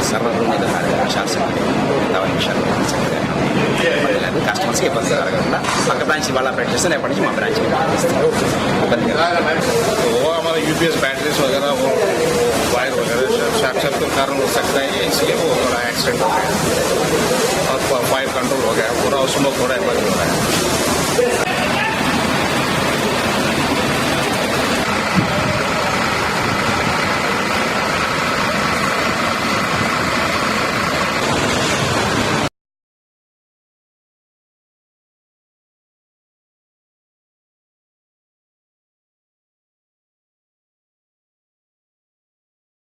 Server room short circuit విషయాలు కస్టమర్స్కి ఇబ్బంది కలగకుండా పక్క బ్రాంచ్ వాళ్ళు ఆపరేట్ చేస్తే రేపటి నుంచి మా బ్రాంచ్ ఇబ్బంది वो हमारा यूपीएस बैटरीज वगैरह वो वायर वगैरह शॉर्ट सर्किट कारण हो सकता है, इसलिए वो थोड़ा एक्सीडेंट हो गया और फायर कंट्रोल हो गया पूरा, उसमें थोड़ा इम्पैक्ट हो रहा है।